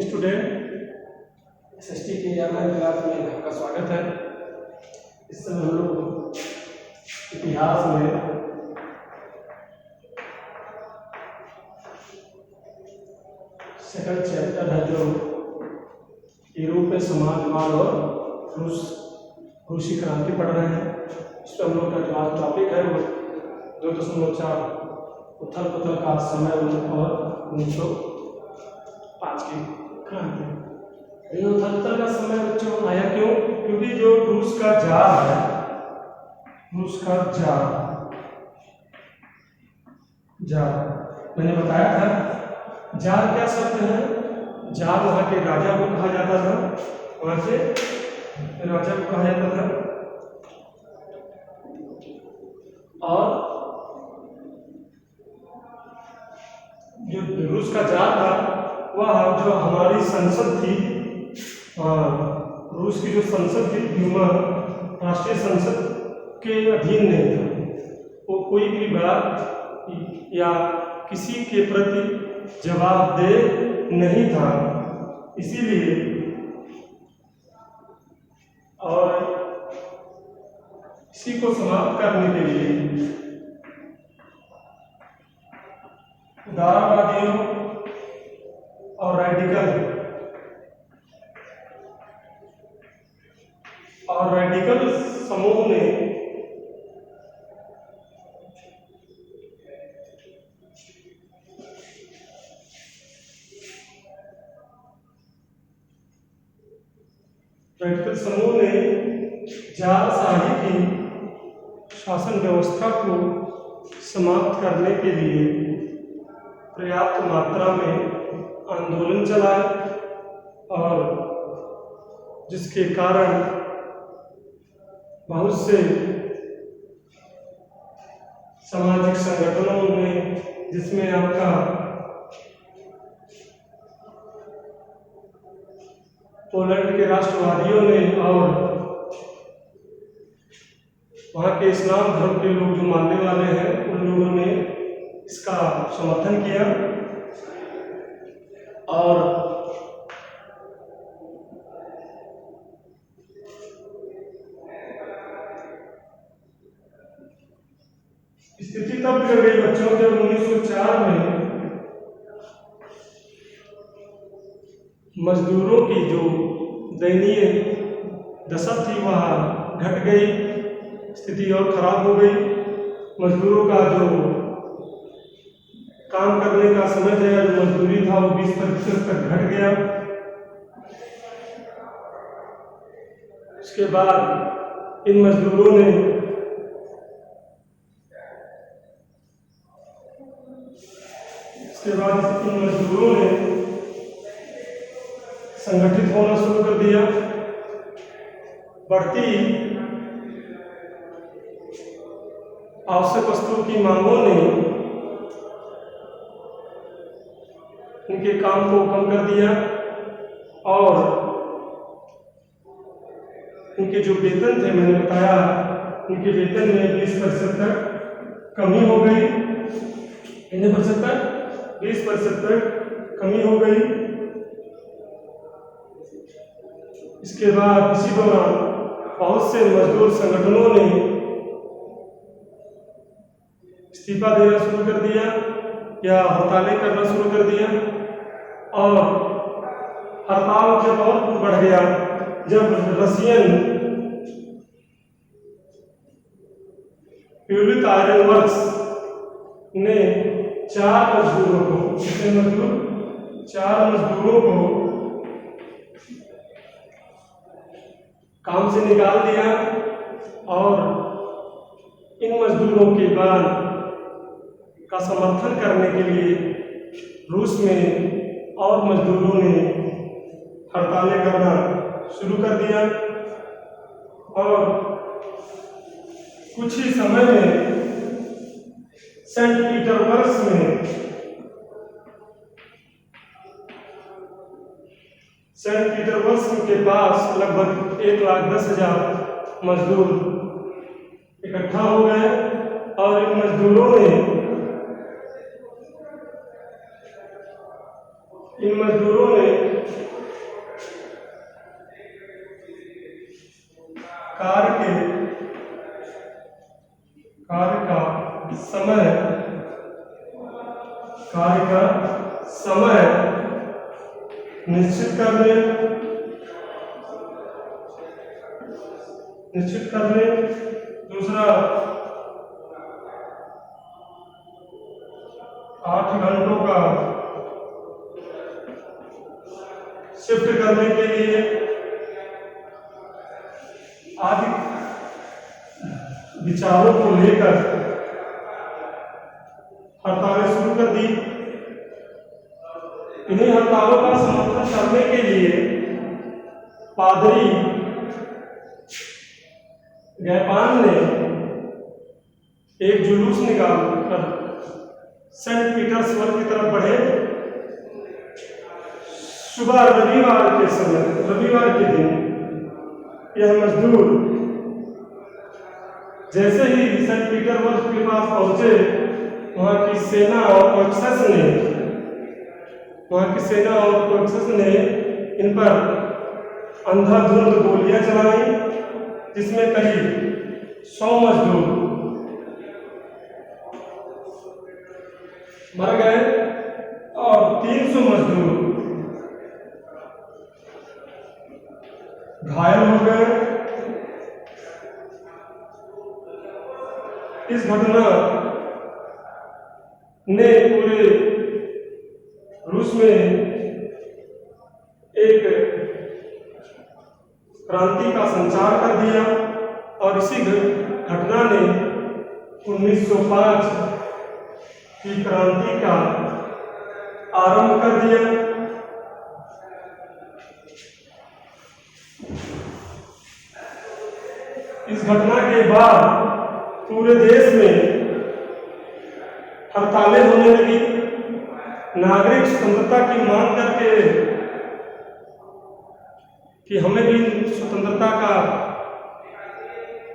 Student SST के online class में आपका स्वागत है। इस समय हम लोग इतिहास में सेकंड चैप्टर है जो यूरोपीय समाजवाद और रूसी क्रांति पढ़ रहे हैं। इस पर हम लोग का जो आज टॉपिक है वो 2.4 उथल पुथल का समय और 1905 की क्रांति। उथल पुथल का समय बच्चों आया क्यों? क्योंकि जो रूस का जार है, रूस का जार मैंने बताया था। जार क्या शब्द है? जार वहाँ के राजा को कहा जाता था, वहाँ के राजा को कहा जाता था। और जो रूस का जार था वह जो हमारी संसद थी, रूस की जो संसद थी ड्यूमा, राष्ट्रीय संसद के अधीन नहीं था। वो कोई भी बात या किसी के प्रति जवाबदेह नहीं था। इसीलिए और इसी को समाप्त करने के लिए उदारवादियों और रेडिकल समूह ने जारशाही की शासन व्यवस्था को समाप्त करने के लिए पर्याप्त मात्रा में आंदोलन चलाए और जिसके कारण बहुत से सामाजिक संगठनों में, जिसमें आपका पोलैंड के राष्ट्रवादियों ने और वहाँ के इस्लाम धर्म के लोग जो मानने वाले हैं उन लोगों ने इसका समर्थन किया। और स्थिति तब बिगड़ गई बच्चों जब 1904 में मजदूरों की जो दयनीय दशा थी वह घट गई, स्थिति और खराब हो गई। मजदूरों का जो काम करने का समय था, जो मजदूरी था वो 20% तक घट गया। उसके बाद इन मजदूरों ने संगठित होना शुरू कर दिया। बढ़ती आवश्यक वस्तुओं की मांगों ने उनके काम को कम कर दिया और उनके जो वेतन थे, मैंने बताया उनके वेतन में 20% तक कमी हो गई। कितने प्रतिशत तक? 20% तक कमी हो गई। इसके बाद इसी दौरान बहुत से मजदूर संगठनों ने इस्तीफा देना शुरू कर दिया या हड़तालें करना शुरू कर दिया। और हड़ताल जब और बढ़ गया जब रशियन प्यूरित आयरन वर्क्स ने 4 मजदूरों को काम से निकाल दिया। और इन मजदूरों के बाद का समर्थन करने के लिए रूस में और मजदूरों ने हड़तालें करना शुरू कर दिया। और कुछ ही समय में सेंट पीटर्सबर्ग के पास लगभग 1,10,000 मजदूर इकट्ठा हो गए और इन मजदूरों ने इन मजदूरों ने कार्य का समय निश्चित करने। दूसरा, 8 घंटों का शिफ्ट करने के लिए आदि विचारों को लेकर हड़तालें शुरू कर दी। इन्हीं हड़तालों का समर्थन करने के लिए पादरी गैपान ने एक जुलूस निकालकर सेंट पीटर्सबर्ग की तरफ बढ़े। सुबह रविवार के दिन यह मजदूर जैसे ही सेंट पीटर्सबर्ग के पास पहुंचे, वहां की सेना और कोक्सस ने इन पर अंधाधुंध गोलियां चलाई, जिसमें करीब 100 मजदूर मर गए और 300 मजदूर घायल हो गए। इस घटना ने पूरे रूस में एक क्रांति का संचार कर दिया और इसी घटना ने 1905 की क्रांति का आरंभ कर दिया। इस घटना के बाद पूरे देश में हड़तालें होने लगी। नागरिक स्वतंत्रता की मांग करके कि हमें भी स्वतंत्रता का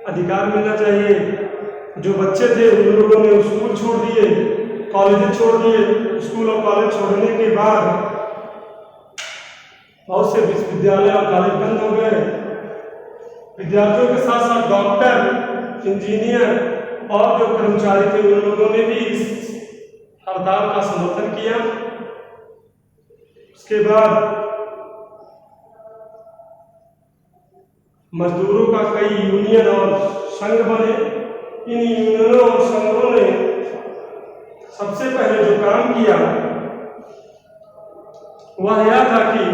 अधिकार मिलना चाहिए। जो बच्चे थे उन लोगों ने स्कूल छोड़ दिए, कॉलेज छोड़ दिए। स्कूल और कॉलेज छोड़ने के बाद बहुत से विश्वविद्यालय और कॉलेज बंद हो गए। विद्यार्थियों के साथ साथ डॉक्टर, इंजीनियर और जो कर्मचारी थे उन लोगों ने भी इस हड़ताल का समर्थन किया। उसके बाद मजदूरों का कई यूनियन और संघ बने। इन यूनियनों और संघों ने सबसे पहले जो काम किया वह यह था कि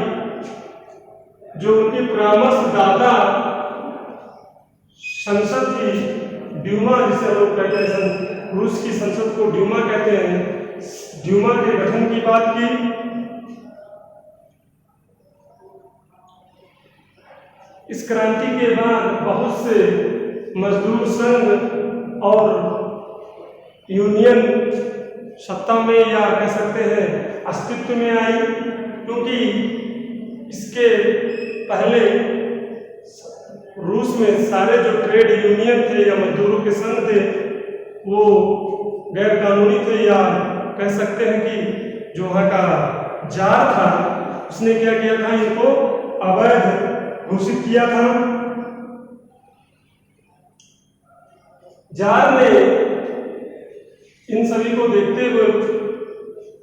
जो उनके परामर्शदाता संसद की ड्यूमा, जिसे लोग कहते हैं, रूस की संसद को ड्यूमा कहते हैं, ड्यूमा के गठन की बात की। इस क्रांति के बाद बहुत से मजदूर संघ और यूनियन सत्ता में या कह सकते हैं अस्तित्व में आई, क्योंकि इसके पहले रूस में सारे जो ट्रेड यूनियन थे या मजदूरों के संघ थे वो गैर कानूनी थे, या कह सकते हैं कि जो वहाँ का जार था उसने क्या किया था, इनको अवैध घोषित किया था। जार ने इन सभी को देखते हुए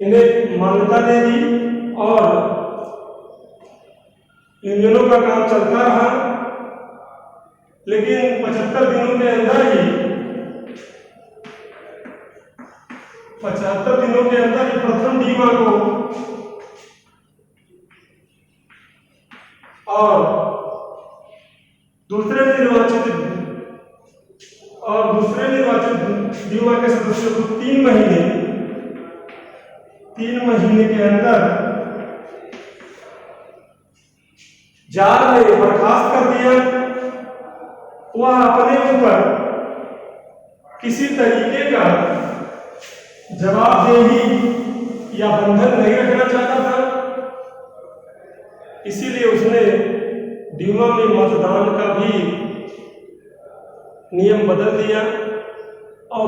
इन्हें मान्यता दे दी और यूनियनों का काम चलता रहा। लेकिन 75 दिनों के अंदर ही प्रथम ड्यूमा को और दूसरे निर्वाचित ड्यूमा के सदस्यों को 3 महीने के अंदर जार ने बर्खास्त कर दिया। वह अपने ऊपर किसी तरीके का जवाबदेही या बंधन नहीं रखना चाहता था, इसीलिए उसने ड्यूमा में मतदान का भी नियम बदल दिया और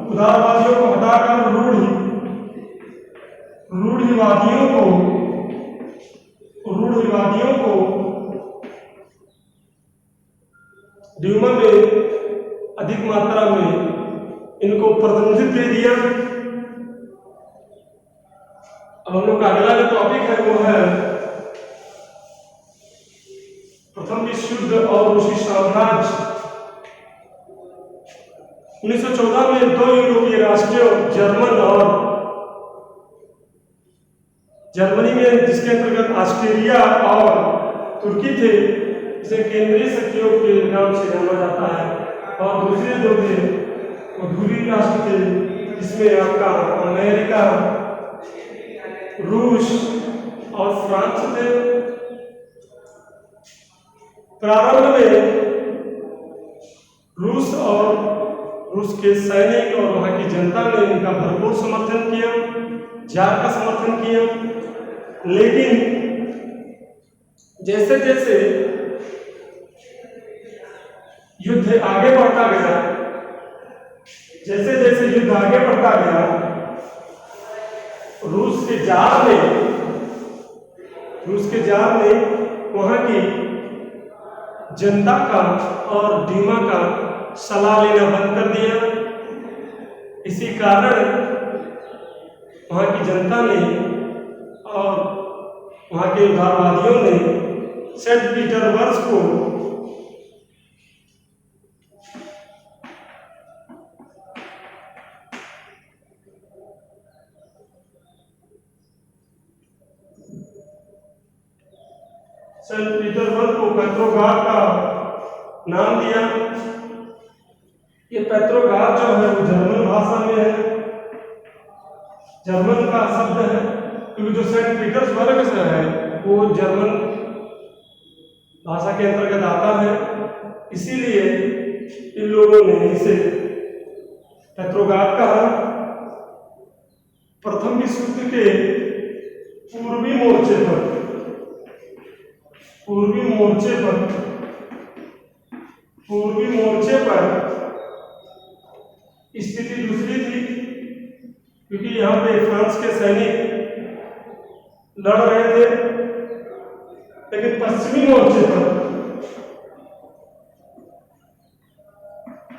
उदारवादियों को हटाकर रूढ़िवादियों को ड्यूमा में अधिक मात्रा में इनको प्रतिनिधित्व दे दिया। अब हम लोग का अगला जो टॉपिक है वो है प्रथम विश्व युद्ध और रूसी साम्राज्य। 1914 में दो यूरोपीय राष्ट्रों जर्मनी में, जिसके अंतर्गत ऑस्ट्रिया और तुर्की थे, इसे केंद्रीय शक्तियों के नाम से जाना जाता है, और दूसरे दो थे वो ध्रुवीय राष्ट्र थे, जिसमें आपका अमेरिका, रूस और फ्रांस थे। प्रारंभ में रूस के सैनिक और वहां की जनता ने इनका भरपूर समर्थन किया, जार का समर्थन किया। लेकिन जैसे जैसे युद्ध आगे बढ़ता गया, रूस के जार ने वहां की जनता का और ड्यूमा का सलाह लेना बंद कर दिया। इसी कारण वहां की जनता ने और वहां के उदारवादियों ने सेंट पीटर्सबर्ग को पेट्रोग्राद का नाम दिया। ये पेट्रोग्राद जो है वो जर्मन भाषा में है, जर्मन का शब्द है, क्योंकि जो सेंट पीटर्सबर्ग से है वो जर्मन भाषा के अंतर्गत आता है, इसीलिए इन लोगों ने इसे पेट्रोग्राद कहा। प्रथम विश्व युद्ध के पूर्वी मोर्चे पर स्थिति दूसरी थी, क्योंकि यहाँ पे फ्रांस के सैनिक लड़ रहे थे। लेकिन पश्चिमी मोर्चे पर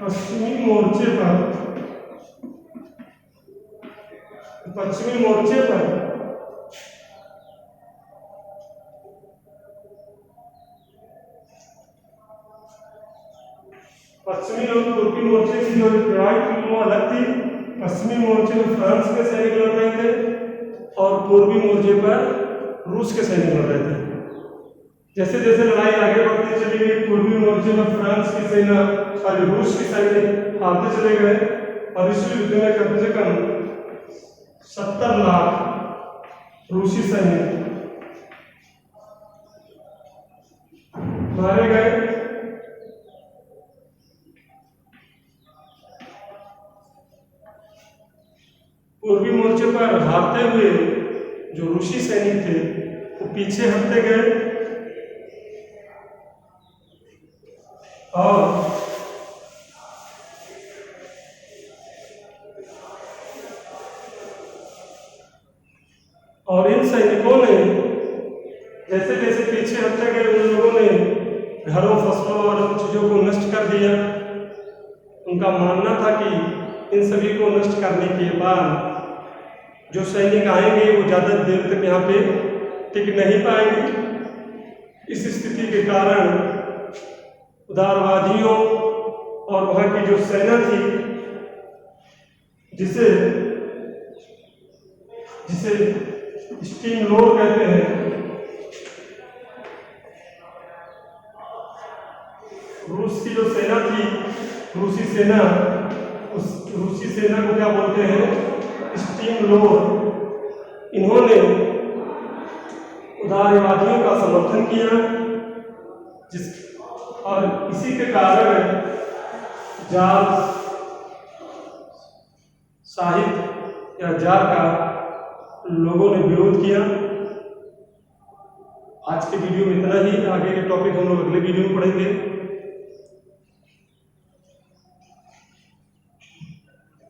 पश्चिमी और पूर्वी मोर्चे की जो लड़ाई थी वो अलग थी। पश्चिमी मोर्चे में फ्रांस के सैनिक लड़ रहे थे और पूर्वी मोर्चे पर रूस के सैनिक लड़ रहे थे। जैसे जैसे लड़ाई आगे बढ़ती चली गई, पूर्वी मोर्चे में फ्रांस की सेना और रूस की सैनिक हारते चले गए और इस युद्ध में कम से कम 70 लाख रूसी सैनिक मारे गए। पूर्वी मोर्चे पर हारते हुए जो रूसी सैनिक थे वो पीछे हटते गए और इन सैनिकों ने जैसे जैसे पीछे हटते गए उन लोगों ने घरों, फसलों और चीजों को नष्ट कर दिया। उनका मानना था कि इन सभी को नष्ट करने के बाद जो सैनिक आएंगे वो ज्यादा देर तक यहाँ पे टिक नहीं पाएंगे। इस स्थिति के कारण उदारवादियों और वहां की जो सेना थी, जिसे स्टीम लोर कहते हैं, रूस की जो सेना थी, रूसी सेना को क्या बोलते हैं, स्टीम लोर। इन्होंने उदारवादियों का समर्थन किया, और इसी के कारण जार साहित्य या जार का लोगों ने विरोध किया। आज के वीडियो में इतना ही। आगे के टॉपिक हम लोग अगले वीडियो में पढ़ेंगे।